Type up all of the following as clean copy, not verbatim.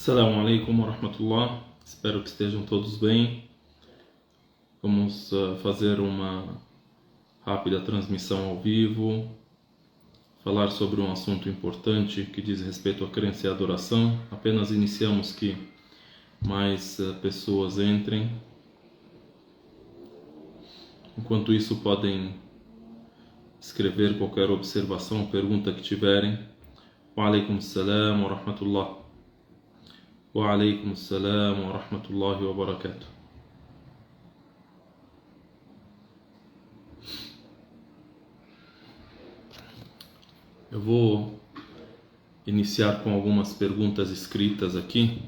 Assalamu alaikum wa rahmatullah. Espero que estejam todos bem. Vamos fazer uma rápida transmissão ao vivo, falar sobre um assunto importante que diz respeito à crença e adoração. Apenas iniciamos que mais pessoas entrem. Enquanto isso, podem escrever qualquer observação, pergunta que tiverem. Wa alaikum salam wa rahmatullah. Wa alaikum salam wa rahmatullahi wa barakatuh. Eu vou iniciar com algumas perguntas escritas aqui.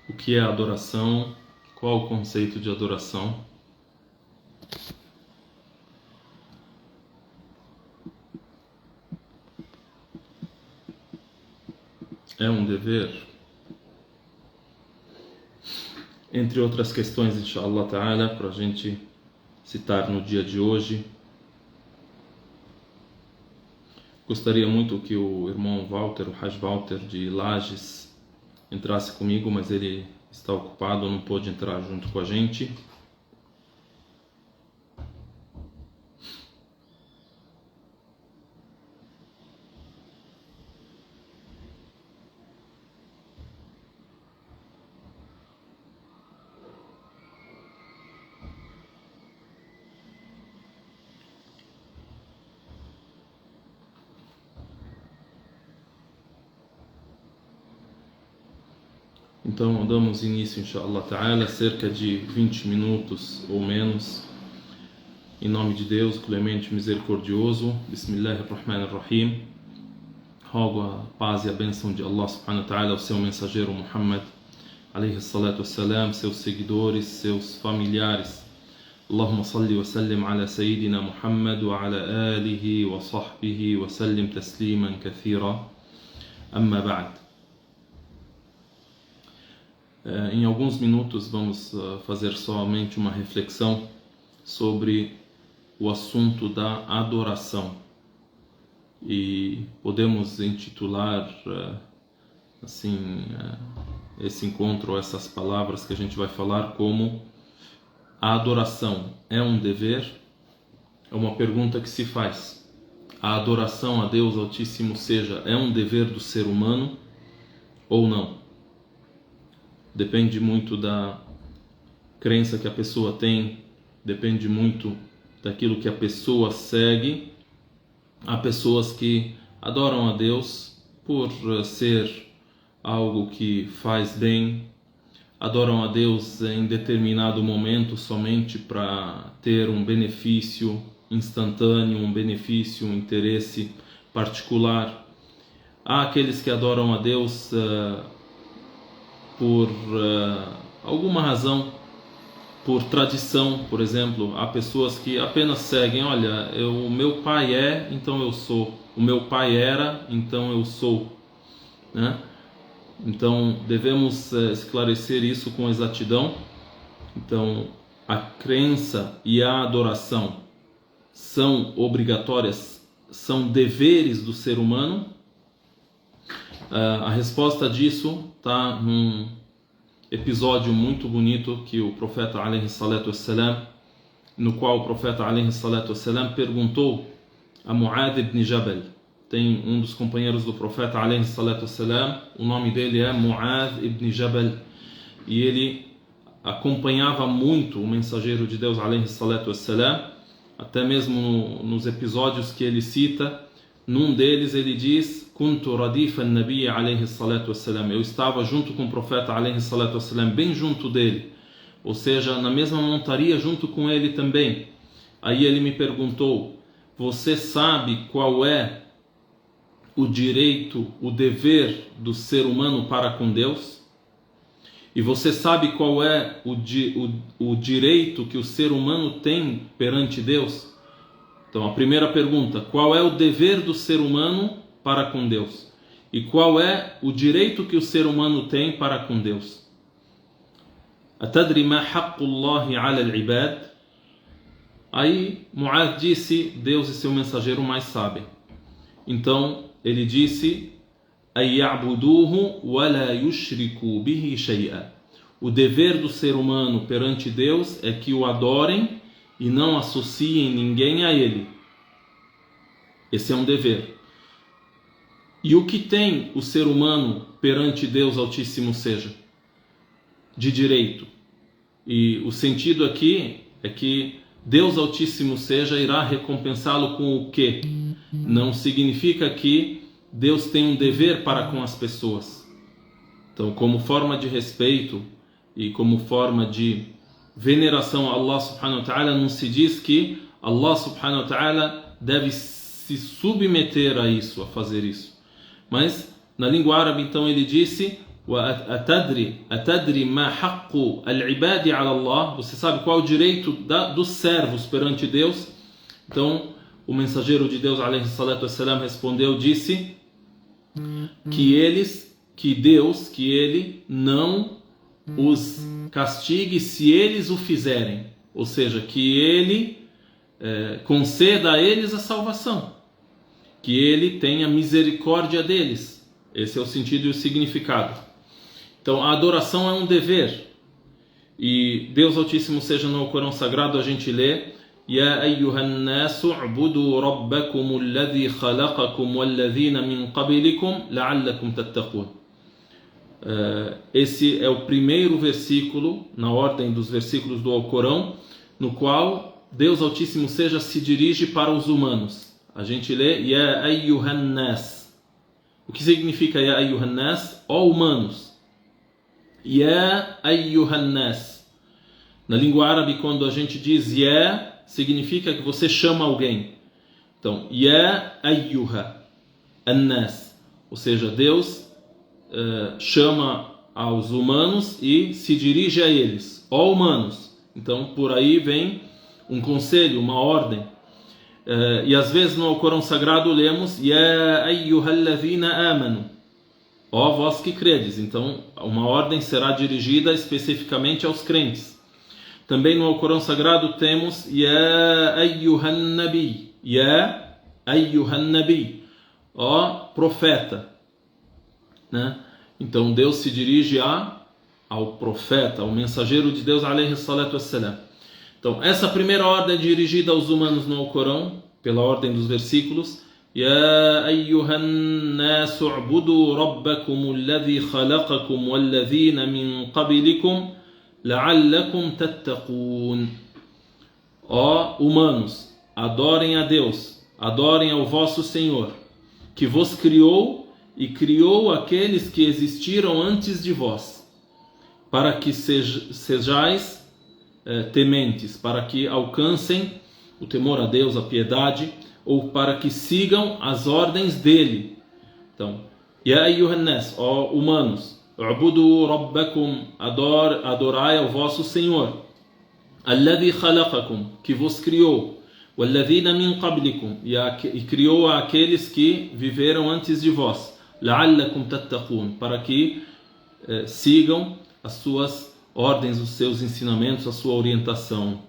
O que é adoração? Qual o conceito de adoração? É um dever? Entre outras questões, inshallah ta'ala, para a gente citar no dia de hoje. Gostaria muito que o irmão Walter, o Haj Walter de Lages, entrasse comigo, mas ele está ocupado, não pôde entrar junto com a gente. Então, damos início, inshallah ta'ala, cerca de 20 minutos ou menos, em nome de Deus, clemente, misericordioso. Bismillahirrahmanirrahim. Rogo a paz e a bênção de Allah subhanahu wa ta'ala ao seu mensageiro Muhammad, alayhi salatu wassalam, seus seguidores, seus familiares. Allahumma salli wa sallim ala sayyidina Muhammad wa ala alihi wa sahbihi wa sallim tasliman kathira. Amma ba'd. Em alguns minutos vamos fazer somente uma reflexão sobre o assunto da adoração e podemos intitular esse encontro, essas palavras que a gente vai falar como: a adoração é um dever? É uma pergunta que se faz. A adoração a Deus Altíssimo é um dever do ser humano ou não? Depende muito da crença que a pessoa tem, depende muito daquilo que a pessoa segue. Há pessoas que adoram a Deus por ser algo que faz bem, adoram a Deus em determinado momento somente para ter um benefício instantâneo, um benefício, um interesse particular. Há aqueles que adoram a Deus por alguma razão, por tradição. Por exemplo, há pessoas que apenas seguem: olha, o meu pai é, então eu sou, o meu pai era, então eu sou, né? Então devemos esclarecer isso com exatidão. Então a crença e a adoração são obrigatórias, são deveres do ser humano. A resposta disso está num episódio muito bonito que o profeta alayhi salatu wassalam, no qual o profeta alayhi salatu wassalam perguntou a Mu'adh ibn Jabal. Tem um dos companheiros do profeta alayhi salatu wassalam, o nome dele é Mu'adh ibn Jabal, e ele acompanhava muito o mensageiro de Deus alayhi salatu wassalam. Até mesmo nos episódios que ele cita, num deles ele diz: Kuntu radifa an-nabi alayhi salatu wassalam. Eu estava junto com o profeta alayhi salatu wassalam, bem junto dele, ou seja, na mesma montaria junto com ele também. Aí ele me perguntou: você sabe qual é o direito, o dever do ser humano para com Deus? E você sabe qual é o direito que o ser humano tem perante Deus? Então a primeira pergunta: qual é o dever do ser humano para com Deus? e qual é o direito que o ser humano tem para com Deus. Atadri ma haqqullahi ala al-ibad? Aí Mu'adh disse, Deus e seu mensageiro mais sabem. Então ele disse, ay ya'buduhu wa la yushriku bihi shay'a. O dever do ser humano perante Deus é que o adorem e não associem ninguém a ele. Esse é um dever. E o que tem o ser humano perante Deus Altíssimo seja? De direito. E o sentido aqui é que Deus Altíssimo seja irá recompensá-lo com o quê? Não significa que Deus tem um dever para com as pessoas. Então, como forma de respeito e como forma de veneração a Allah subhanahu wa ta'ala, não se diz que Allah subhanahu wa ta'ala deve se submeter a isso, a fazer isso. Mas na língua árabe, então, ele disse: atadri ma haqqu al-ibadi ala Allah? Você sabe qual é o direito dos servos perante Deus? Então o mensageiro de Deus, alayhi salatu wassalam, respondeu, disse que ele não os castigue se eles o fizerem, ou seja, que ele conceda a eles a salvação, que ele tenha misericórdia deles. Esse é o sentido e o significado. Então a adoração é um dever, e Deus Altíssimo seja, no Corão Sagrado a gente lê: Ya ayyuhan nasu ubudu rabbakum alladhi khalaqakum walladhina min qablikum la'allakum tattaqun. Esse é o primeiro versículo na ordem dos versículos do Alcorão, no qual Deus Altíssimo seja se dirige para os humanos. A gente lê Ya ayyuhan nas. O que significa Ya ayyuhan nas? Ó humanos. Ya ayyuhan nas. Na língua árabe, quando a gente diz Ya, significa que você chama alguém. Então, Ya ayyuha an-nas, ou seja, Deus chama aos humanos e se dirige a eles, ó humanos. Então, por aí vem um conselho, uma ordem. E às vezes no Corão Sagrado lemos Ya ayyuhalladhina amanu, ó vós que credes. Então, uma ordem será dirigida especificamente aos crentes. Também no Alcorão Sagrado temos Ya ayyuhan nabi, Ya ayyuhan nabi, ó profeta, né? Então Deus se dirige ao profeta, ao mensageiro de Deus, alayhi salatu wassalam. Então essa primeira ordem é dirigida aos humanos no Alcorão, pela ordem dos versículos: Ya ayyuhan nasu ubudu rabbakum alladhi khalaqakum walladhina min qablikum la'allakum tattaqun. Ó humanos, adorem a Deus, adorem ao vosso Senhor, que vos criou e criou aqueles que existiram antes de vós, para que sejais tementes, para que alcancem o temor a Deus, a piedade, ou para que sigam as ordens dele. Então, Ya ayyuhan nas, ó humanos, u'budu rabbakum, adorai ao vosso Senhor, alladhi khalaqakum, que vos criou, walladhina min qablikum, e criou aqueles que viveram antes de vós, la'allakum tattaqun, para que sigam as suas ordens, os seus ensinamentos, a sua orientação.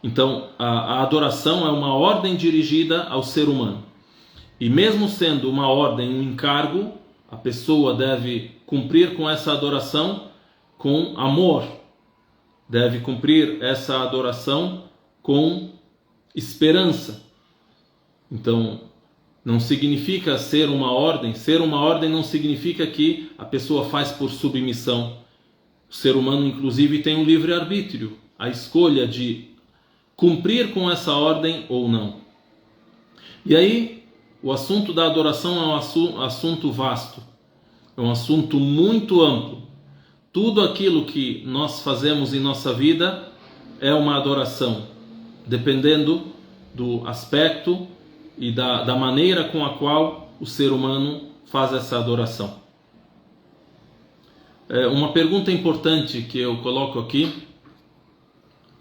Então a adoração é uma ordem dirigida ao ser humano, e mesmo sendo uma ordem, um encargo, a pessoa deve cumprir com essa adoração com amor, deve cumprir essa adoração com esperança. Então não significa ser uma ordem não significa que a pessoa faz por submissão. O ser humano inclusive tem um livre-arbítrio, a escolha de cumprir com essa ordem ou não. E aí o assunto da adoração é um assunto vasto, é um assunto muito amplo. Tudo aquilo que nós fazemos em nossa vida é uma adoração, dependendo do aspecto e da maneira com a qual o ser humano faz essa adoração. Uma pergunta importante que eu coloco aqui: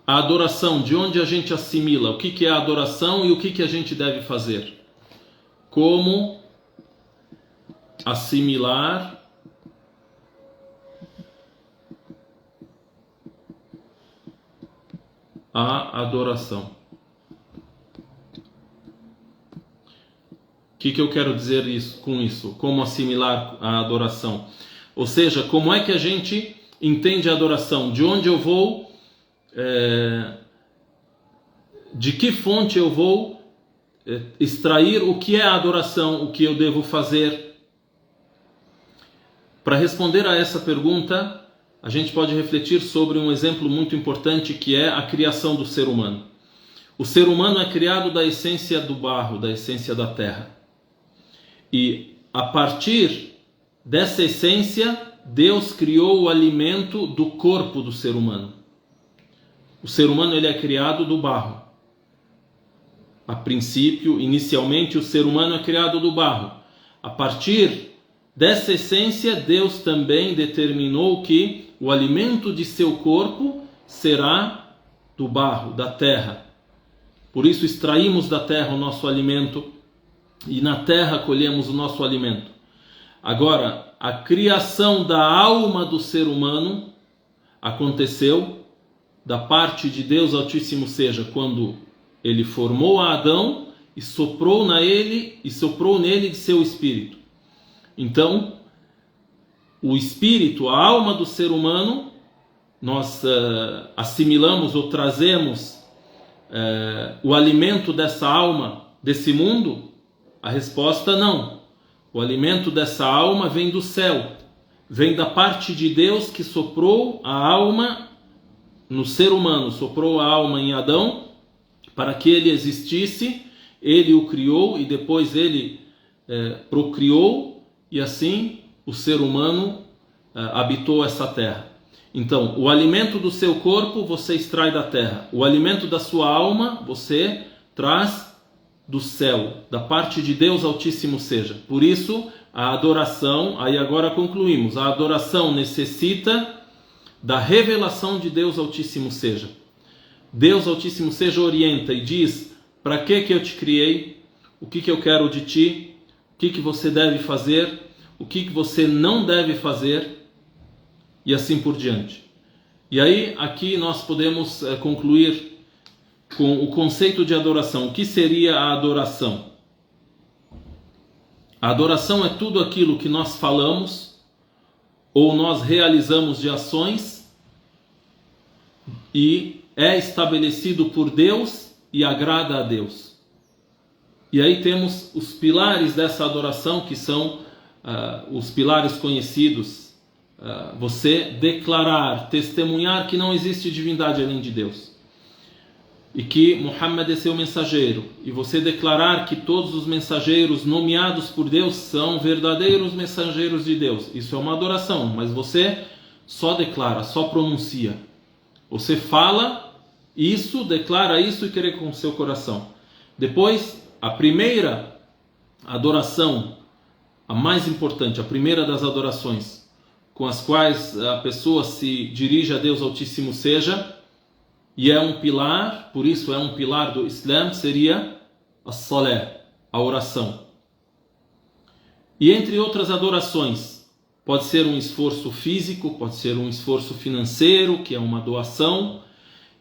a adoração, de onde a gente assimila? O que é a adoração e o que a gente deve fazer? Como assimilar a adoração. O que eu quero dizer com isso? Como assimilar a adoração? Ou seja, como é que a gente entende a adoração? De onde eu vou, de que fonte eu vou extrair o que é a adoração, o que eu devo fazer? Para responder a essa pergunta, a gente pode refletir sobre um exemplo muito importante, que é a criação do ser humano. O ser humano é criado da essência do barro, da essência da terra. E a partir dessa essência, Deus criou o alimento do corpo do ser humano. O ser humano ele é criado do barro. A princípio, inicialmente, o ser humano é criado do barro. A partir dessa essência, Deus também determinou que o alimento de seu corpo será do barro, da terra. Por isso extraímos da terra o nosso alimento e na terra colhemos o nosso alimento. Agora, a criação da alma do ser humano aconteceu da parte de Deus Altíssimo seja, quando ele formou a Adão e soprou nele de seu espírito. Então, o espírito, a alma do ser humano, nós assimilamos ou trazemos o alimento dessa alma desse mundo? A resposta não. O alimento dessa alma vem do céu, vem da parte de Deus que soprou a alma no ser humano, soprou a alma em Adão para que ele existisse, ele o criou e depois ele procriou, e assim o ser humano habitou essa terra. Então, o alimento do seu corpo você extrai da terra, o alimento da sua alma você traz do céu, da parte de Deus Altíssimo seja. Por isso, a adoração, aí agora concluímos, a adoração necessita da revelação de Deus Altíssimo seja. Deus Altíssimo seja orienta e diz: para que eu te criei? O que eu quero de ti? O que você deve fazer? O que você não deve fazer? E assim por diante. E aí, aqui nós podemos concluir com o conceito de adoração. O que seria a adoração? A adoração é tudo aquilo que nós falamos ou nós realizamos de ações e é estabelecido por Deus e agrada a Deus. E aí temos os pilares dessa adoração, que são os pilares conhecidos. Você declarar, testemunhar que não existe divindade além de Deus. E que Muhammad é seu mensageiro. E você declarar que todos os mensageiros nomeados por Deus são verdadeiros mensageiros de Deus. Isso é uma adoração, mas você só declara, só pronuncia. Você fala isso, declara isso e crê com o seu coração. Depois, a primeira adoração, a mais importante, a primeira das adorações, com as quais a pessoa se dirige a Deus Altíssimo seja, e é um pilar, por isso é um pilar do Islã, seria a salé, a oração. E entre outras adorações, pode ser um esforço físico, pode ser um esforço financeiro, que é uma doação,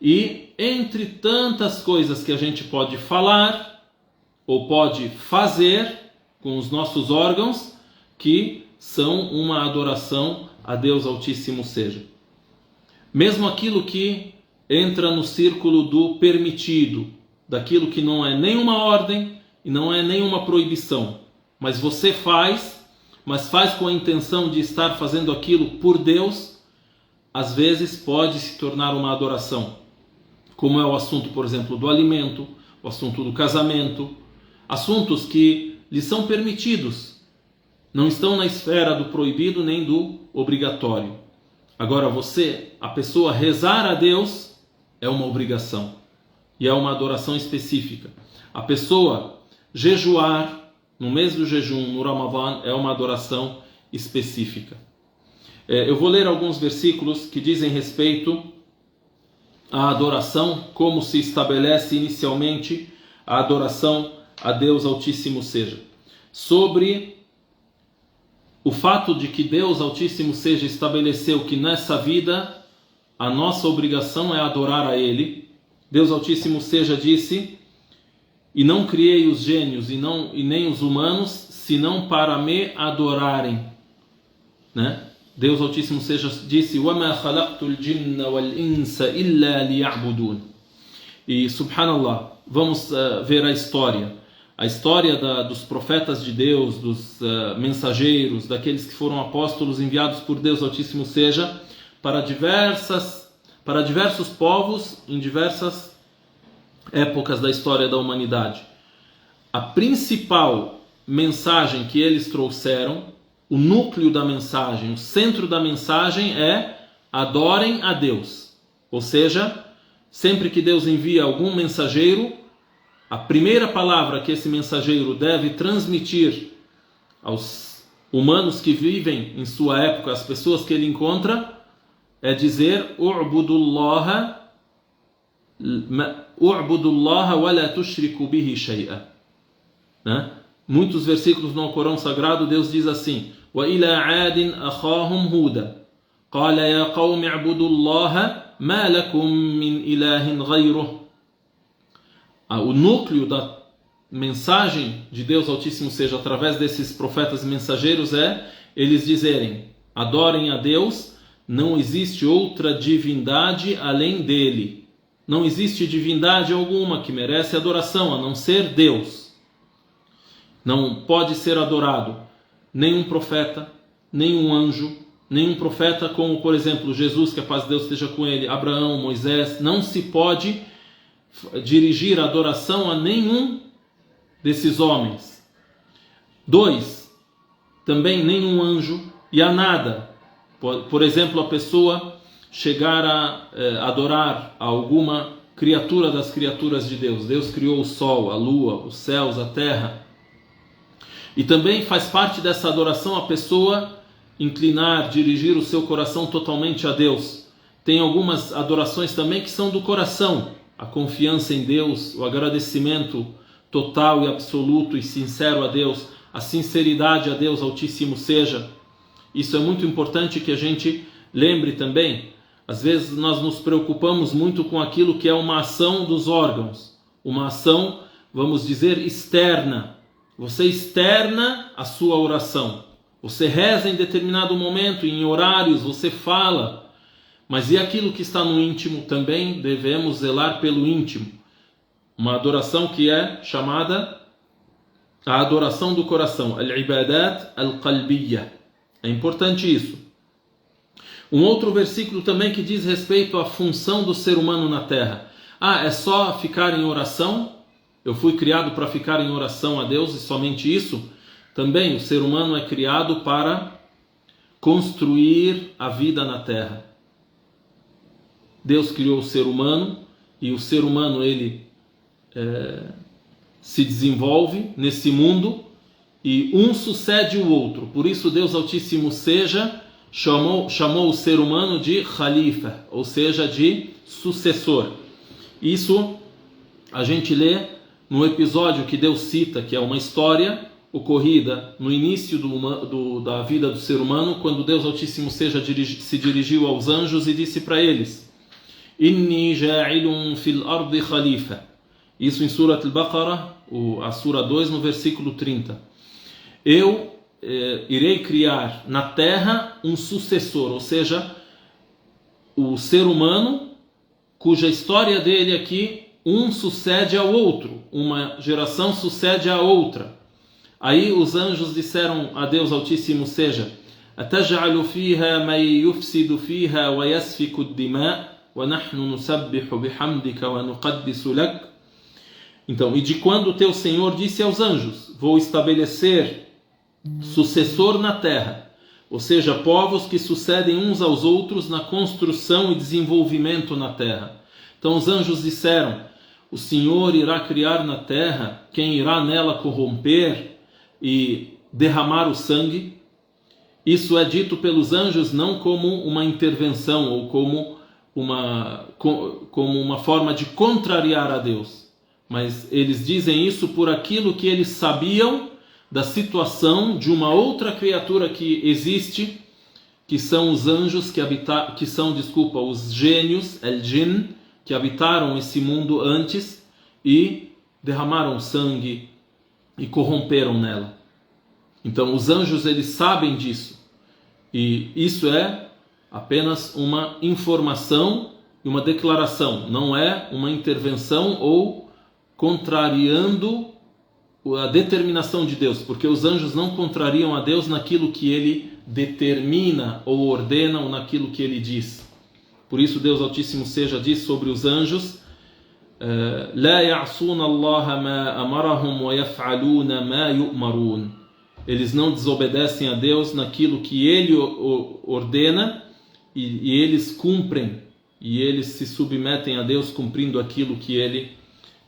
e entre tantas coisas que a gente pode falar ou pode fazer com os nossos órgãos, que são uma adoração a Deus Altíssimo seja. Mesmo aquilo que entra no círculo do permitido, daquilo que não é nenhuma ordem e não é nenhuma proibição, mas você faz, mas faz com a intenção de estar fazendo aquilo por Deus, às vezes pode se tornar uma adoração, como é o assunto, por exemplo, do alimento, o assunto do casamento, assuntos que lhe são permitidos, não estão na esfera do proibido nem do obrigatório. Agora a pessoa rezar a Deus é uma obrigação e é uma adoração específica. A pessoa jejuar no mês do jejum, no Ramadã, é uma adoração específica. Eu vou ler alguns versículos que dizem respeito à adoração, como se estabelece inicialmente a adoração a Deus Altíssimo seja. Sobre o fato de que Deus Altíssimo seja estabeleceu que nessa vida a nossa obrigação é adorar a Ele. Deus Altíssimo seja disse: e não criei os gênios e nem os humanos, senão para me adorarem, né? Deus Altíssimo seja disse: وَمَا خَلَقْتُ الْجِنَّ وَالْإِنسَ إِلَّا لِيَعْبُدُونَ. E subhanallah, vamos ver a história dos profetas de Deus, dos mensageiros, daqueles que foram apóstolos enviados por Deus Altíssimo seja para diversos povos em diversas épocas da história da humanidade. A principal mensagem que eles trouxeram, o núcleo da mensagem, o centro da mensagem é: adorem a Deus. Ou seja, sempre que Deus envia algum mensageiro, a primeira palavra que esse mensageiro deve transmitir aos humanos que vivem em sua época, as pessoas que ele encontra, é dizer: u'budullaha wa la tushriku bihi shay'a. Né? Muitos versículos no Corão Sagrado Deus diz assim: wa ila 'adin akhahum huda qala ya qawmi i'budullaha ma lakum min ilahin ghayruh. O núcleo da mensagem de Deus Altíssimo seja através desses profetas e mensageiros é eles dizerem: adorem a Deus, não existe outra divindade além dele. Não existe divindade alguma que merece adoração a não ser Deus. Não pode ser adorado nenhum profeta, nenhum anjo, nenhum profeta como, por exemplo, Jesus, que a paz de Deus esteja com ele, Abraão, Moisés. Não se pode dirigir a adoração a nenhum desses homens. 2. Também nenhum anjo e a nada. Por exemplo, a pessoa chegar a adorar a alguma criatura das criaturas de Deus. Deus criou o sol, a lua, os céus, a terra. E também faz parte dessa adoração a pessoa inclinar, dirigir o seu coração totalmente a Deus. Tem algumas adorações também que são do coração. A confiança em Deus, o agradecimento total e absoluto e sincero a Deus, a sinceridade a Deus Altíssimo seja. Isso é muito importante que a gente lembre também. Às vezes nós nos preocupamos muito com aquilo que é uma ação dos órgãos, uma ação, vamos dizer, externa. Você externa a sua oração, você reza em determinado momento, em horários, você fala, mas e aquilo que está no íntimo? Também devemos zelar pelo íntimo. Uma adoração que é chamada a adoração do coração, al-ibadat al-qalbiyya. É importante isso. Um outro versículo também que diz respeito à função do ser humano na terra. É só ficar em oração? Eu fui criado para ficar em oração a Deus e somente isso? Também o ser humano é criado para construir a vida na terra. Deus criou o ser humano e o ser humano ele se desenvolve nesse mundo e um sucede o outro. Por isso Deus Altíssimo seja chamou o ser humano de Khalifa, ou seja, de sucessor. Isso a gente lê no episódio que Deus cita, que é uma história ocorrida no início da vida do ser humano, quando Deus Altíssimo seja se dirigiu aos anjos e disse para eles: Inni ja'ilun fil ardi khalifa. Isso em Surat al-Baqarah, a Sura 2, no versículo 30. Eu irei criar na terra um sucessor, ou seja, o ser humano, cuja história dele aqui, um sucede ao outro, uma geração sucede à outra. Aí os anjos disseram a Deus Altíssimo seja: Ataj'alu fiha man yufsidu fiha wa yasfiku ad-dima' wa nahnu nusabbihu bihamdika wa nuqaddisu lak. Então, e de quando o teu Senhor disse aos anjos: vou estabelecer sucessor na terra, ou seja, povos que sucedem uns aos outros na construção e desenvolvimento na terra. Então os anjos disseram: o Senhor irá criar na terra quem irá nela corromper e derramar o sangue. Isso é dito pelos anjos não como uma intervenção ou como uma forma de contrariar a Deus, mas eles dizem isso por aquilo que eles sabiam da situação de uma outra criatura que existe, que são os anjos os gênios, el-jinn, que habitaram esse mundo antes e derramaram sangue e corromperam nela. Então os anjos, eles sabem disso, e isso é apenas uma informação e uma declaração, não é uma intervenção ou contrariando a determinação de Deus, porque os anjos não contrariam a Deus naquilo que ele determina ou ordena, ou naquilo que ele diz. Por isso Deus Altíssimo Seja diz sobre os anjos: لا يعصون الله ما أمرهم ويفعلون ما يؤمرون. Eles não desobedecem a Deus naquilo que ele ordena, e eles cumprem, e eles se submetem a Deus cumprindo aquilo que ele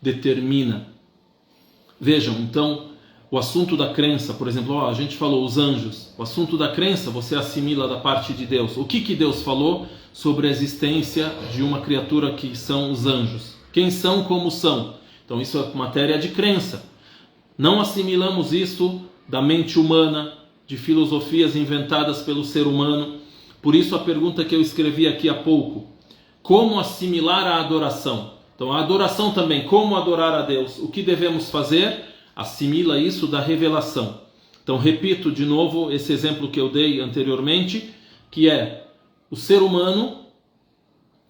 determina. Vejam, então, o assunto da crença, por exemplo, a gente falou os anjos, o assunto da crença você assimila da parte de Deus. O que Deus falou sobre a existência de uma criatura que são os anjos? Quem são, como são? Então isso é matéria de crença. Não assimilamos isso da mente humana, de filosofias inventadas pelo ser humano. Por isso a pergunta que eu escrevi aqui há pouco: como assimilar a adoração? Então a adoração também, como adorar a Deus? O que devemos fazer? Assimila isso da revelação. Então repito de novo esse exemplo que eu dei anteriormente, que é: o ser humano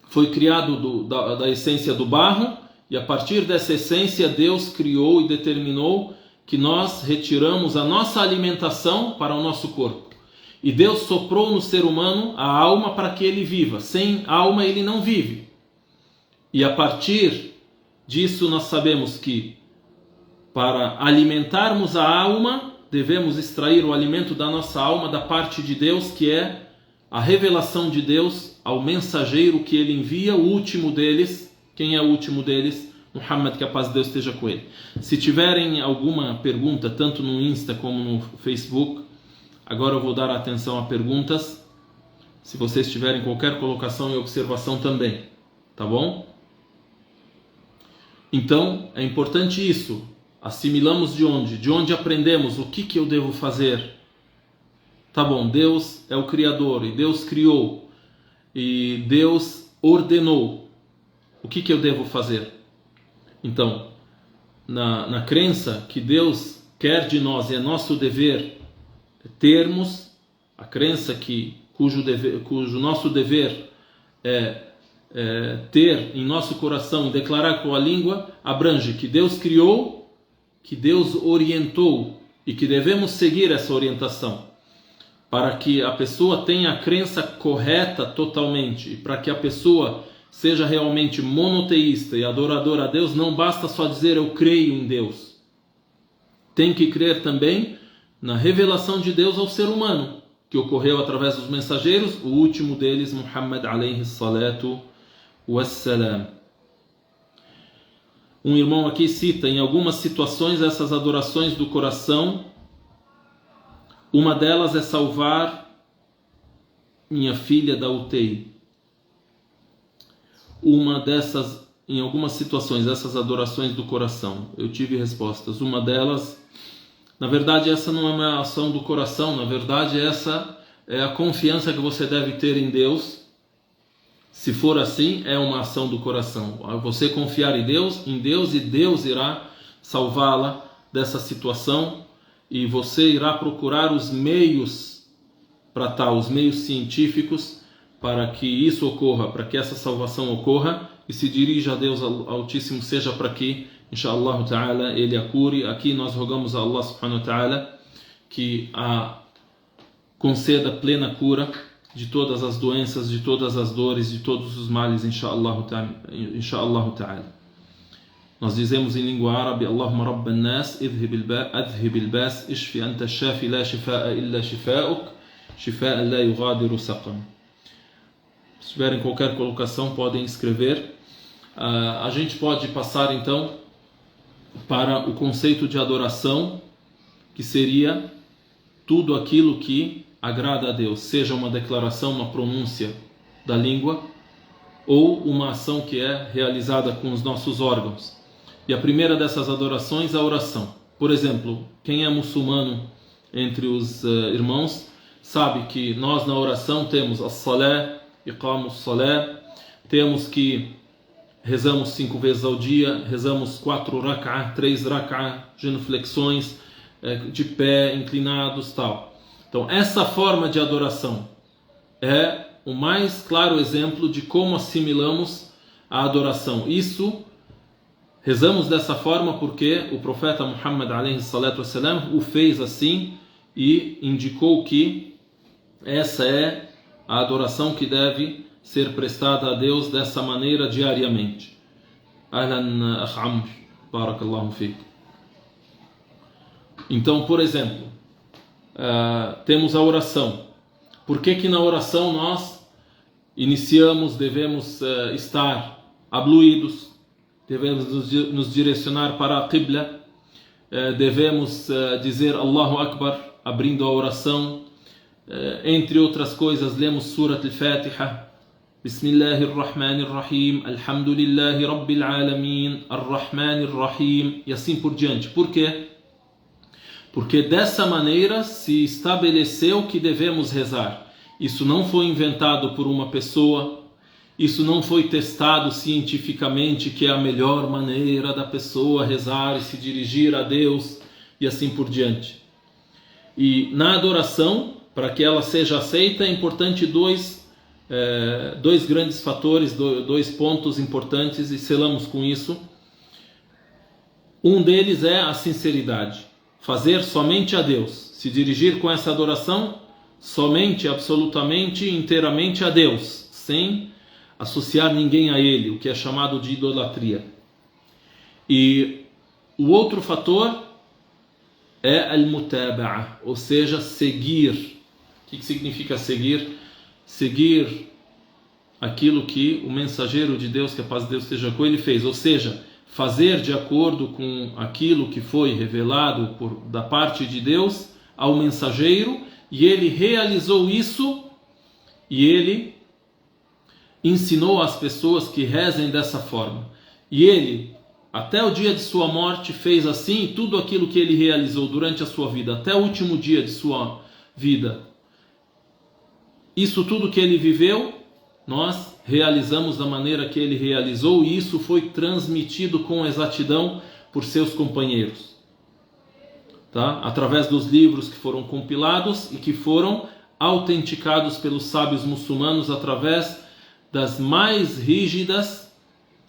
foi criado da essência do barro, e a partir dessa essência Deus criou e determinou que nós retiramos a nossa alimentação para o nosso corpo. E Deus soprou no ser humano a alma para que ele viva. Sem alma ele não vive. E a partir disso nós sabemos que para alimentarmos a alma, devemos extrair o alimento da nossa alma da parte de Deus, que é a revelação de Deus ao mensageiro que ele envia, o último deles. Quem é o último deles? Muhammad, que a paz de Deus esteja com ele. Se tiverem alguma pergunta, tanto no Insta como no Facebook, agora eu vou dar atenção a perguntas. Se vocês tiverem qualquer colocação e observação também, tá bom? Então, é importante isso. Assimilamos de onde? De onde aprendemos o que eu devo fazer? Tá bom, Deus é o Criador, e Deus criou, e Deus ordenou. O que eu devo fazer? Então, na crença que Deus quer de nós, e é nosso dever termos, a crença cujo nosso dever é ter em nosso coração e declarar com a língua, abrange que Deus criou, que Deus orientou, e que devemos seguir essa orientação, para que a pessoa tenha a crença correta totalmente, e para que a pessoa seja realmente monoteísta e adoradora a Deus. Não basta só dizer eu creio em Deus, tem que crer também na revelação de Deus ao ser humano, que ocorreu através dos mensageiros, o último deles, Muhammad alayhi salatu wassalam. Um irmão aqui cita em algumas situações essas adorações do coração. Uma delas é salvar minha filha da UTI. Uma dessas, em algumas situações, essas adorações do coração, eu tive respostas. Uma delas, na verdade, essa não é uma ação do coração, na verdade, essa é a confiança que você deve ter em Deus. Se for assim, é uma ação do coração. Você confiar em Deus, e Deus irá salvá-la dessa situação, e você irá procurar os meios para tal, os meios científicos, para que isso ocorra, para que essa salvação ocorra, e se dirija a Deus Altíssimo, seja para que, inshallah ta'ala, Ele a cure. Aqui nós rogamos a Allah subhanahu wa ta'ala que a conceda plena cura de todas as doenças, de todas as dores, de todos os males, inshallah ta'ala. Nós dizemos em língua árabe: Allahumma rabban nas, adhhib al-bas, ishfi anta shafi la shifaa illa shifaa'uk, shifaan la yughadiru saqam. Se tiverem qualquer colocação, podem escrever. A gente pode passar então para o conceito de adoração, que seria tudo aquilo que agrada a Deus, seja uma declaração, uma pronúncia da língua, ou uma ação que é realizada com os nossos órgãos. E a primeira dessas adorações é a oração. Por exemplo, quem é muçulmano entre os irmãos sabe que nós na oração temos as-salé, iqamus salé, temos que rezamos 5 vezes ao dia, rezamos 4 rak'ah, 3 rak'ah, genuflexões, de pé, inclinados, tal. Então, essa forma de adoração é o mais claro exemplo de como assimilamos a adoração. Isso, rezamos dessa forma porque o profeta Muhammad alayhi salatu wassalam o fez assim e indicou que essa é a adoração que deve ser prestada a Deus dessa maneira diariamente. Ahlan akh Amr, barakallahu fiqh. Então, por exemplo, temos a oração. Por que na oração nós iniciamos, devemos estar abluídos, devemos nos direcionar para a Qibla, devemos dizer Allahu Akbar, abrindo a oração, entre outras coisas, lemos Surat al-Fatiha, Bismillahirrahmanirrahim, Alhamdulillahi Rabbil Alamin, Ar-Rahmanir-Rahim, e assim por diante. Por quê? Porque dessa maneira se estabeleceu que devemos rezar. Isso não foi inventado por uma pessoa, isso não foi testado cientificamente que é a melhor maneira da pessoa rezar e se dirigir a Deus e assim por diante. E na adoração, para que ela seja aceita, é importante dois grandes fatores, dois pontos importantes, e selamos com isso. Um deles é a sinceridade. Fazer somente a Deus, se dirigir com essa adoração somente, absolutamente, inteiramente a Deus, sem associar ninguém a Ele, o que é chamado de idolatria. E o outro fator é al-mutaba'a, ou seja, seguir. O que significa seguir? Seguir aquilo que o mensageiro de Deus, que a paz de Deus esteja com ele, fez, ou seja, fazer de acordo com aquilo que foi revelado da parte de Deus ao mensageiro, e ele realizou isso, e ele ensinou às pessoas que rezem dessa forma. E ele, até o dia de sua morte, fez assim, e tudo aquilo que ele realizou durante a sua vida, até o último dia de sua vida, isso tudo que ele viveu, nós realizamos da maneira que ele realizou, e isso foi transmitido com exatidão por seus companheiros, tá? Através dos livros que foram compilados e que foram autenticados pelos sábios muçulmanos através das mais rígidas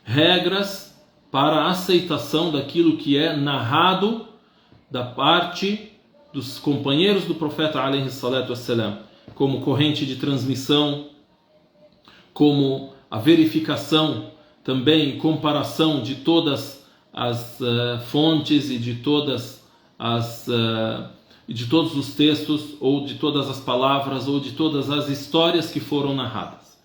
regras para a aceitação daquilo que é narrado da parte dos companheiros do profeta alayhi salatu wassalam, como corrente de transmissão, como a verificação também, comparação de todas as fontes e de todos os textos, ou de todas as palavras, ou de todas as histórias que foram narradas.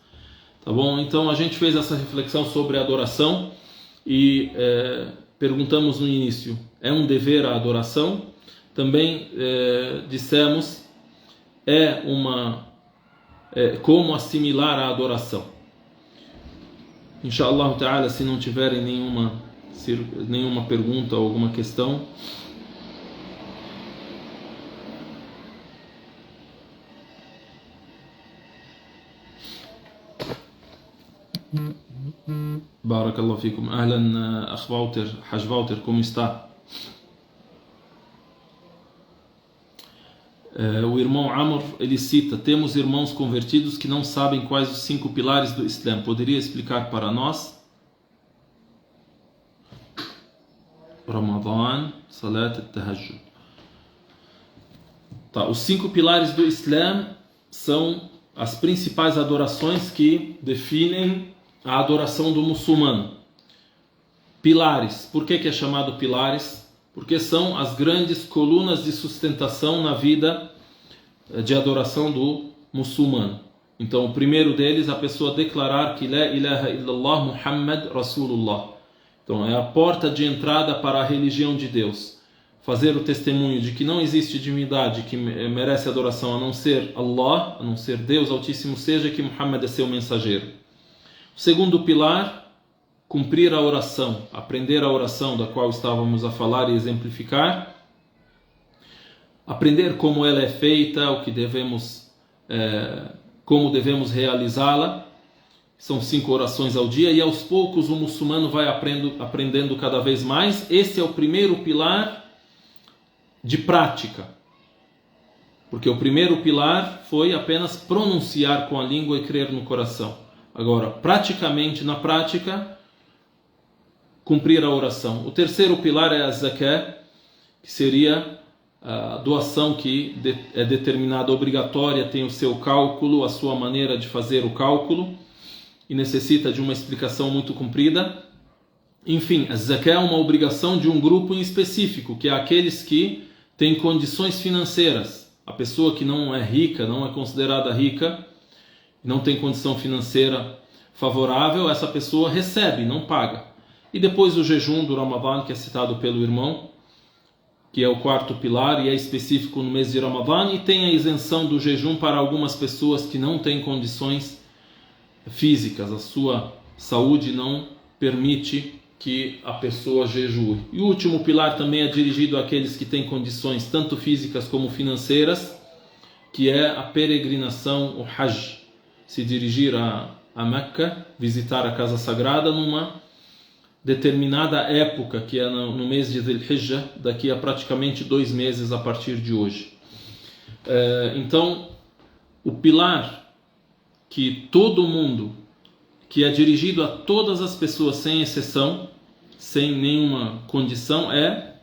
Tá bom? Então a gente fez essa reflexão sobre a adoração e perguntamos no início, é um dever a adoração? Também dissemos, como assimilar a adoração. Inshallah ta'ala, se não tiverem nenhuma pergunta ou alguma questão, Barakallahu fikum. Ahlan, Akh Walter, Haj Walter, como está? O irmão Amr, ele cita, temos irmãos convertidos que não sabem quais os 5 pilares do Islã. Poderia explicar para nós? Ramadan, Salat al-Tahajjud. Tá, os 5 pilares do Islã são as principais adorações que definem a adoração do muçulmano. Pilares. Por que é chamado pilares? Porque são as grandes colunas de sustentação na vida de adoração do muçulmano. Então, o primeiro deles, a pessoa declarar que La ilaha illallah Muhammad Rasulullah. Então, é a porta de entrada para a religião de Deus. Fazer o testemunho de que não existe divindade que merece adoração a não ser Allah, a não ser Deus Altíssimo, seja que Muhammad é seu mensageiro. O segundo pilar, cumprir a oração, aprender a oração da qual estávamos a falar e exemplificar. aprender como ela é feita, como devemos realizá-la. São 5 orações ao dia e aos poucos o muçulmano vai aprendendo cada vez mais. Esse é o primeiro pilar de prática. Porque o primeiro pilar foi apenas pronunciar com a língua e crer no coração. Agora, praticamente, na prática, cumprir a oração. O terceiro pilar é a zakat, que seria a doação que é determinada, obrigatória, tem o seu cálculo, a sua maneira de fazer o cálculo, e necessita de uma explicação muito comprida. Enfim, a zakat é uma obrigação de um grupo em específico, que é aqueles que têm condições financeiras. A pessoa que não é rica, não é considerada rica, não tem condição financeira favorável, essa pessoa recebe, não paga. E depois o jejum do Ramadã, que é citado pelo irmão, que é o quarto pilar e é específico no mês de Ramadã, e tem a isenção do jejum para algumas pessoas que não têm condições físicas, a sua saúde não permite que a pessoa jejue. E o último pilar também é dirigido àqueles que têm condições tanto físicas como financeiras, que é a peregrinação, o Hajj, se dirigir a Meca, visitar a casa sagrada numa determinada época, que é no mês de Dhul Hijjah, daqui a praticamente 2 meses a partir de hoje. Então, o pilar que todo mundo, que é dirigido a todas as pessoas sem exceção, sem nenhuma condição, é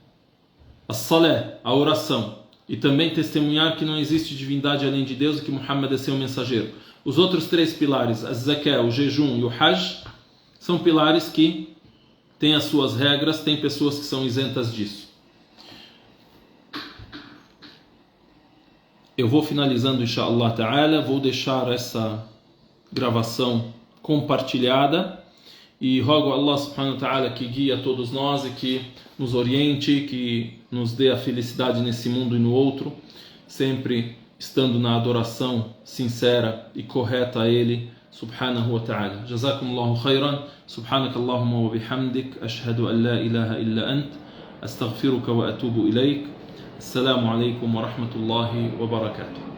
a salé, a oração. E também testemunhar que não existe divindade além de Deus e que Muhammad é seu mensageiro. Os outros 3 pilares, a zakat, o jejum e o hajj, são pilares que têm as suas regras, tem pessoas que são isentas disso. Eu vou finalizando, inshallah ta'ala, vou deixar essa gravação compartilhada e rogo a Allah subhanahu wa ta'ala que guie a todos nós e que nos oriente, que nos dê a felicidade nesse mundo e no outro, sempre estando na adoração sincera e correta a Ele subhanahu wa ta'ala. Jazakumullahu khairan, subhanakallahumma wa bihamdik, ashhadu an la ilaha illa ant, astaghfiruka wa atubu ilayk. Assalamu alaikum wa rahmatullahi wa barakatuh.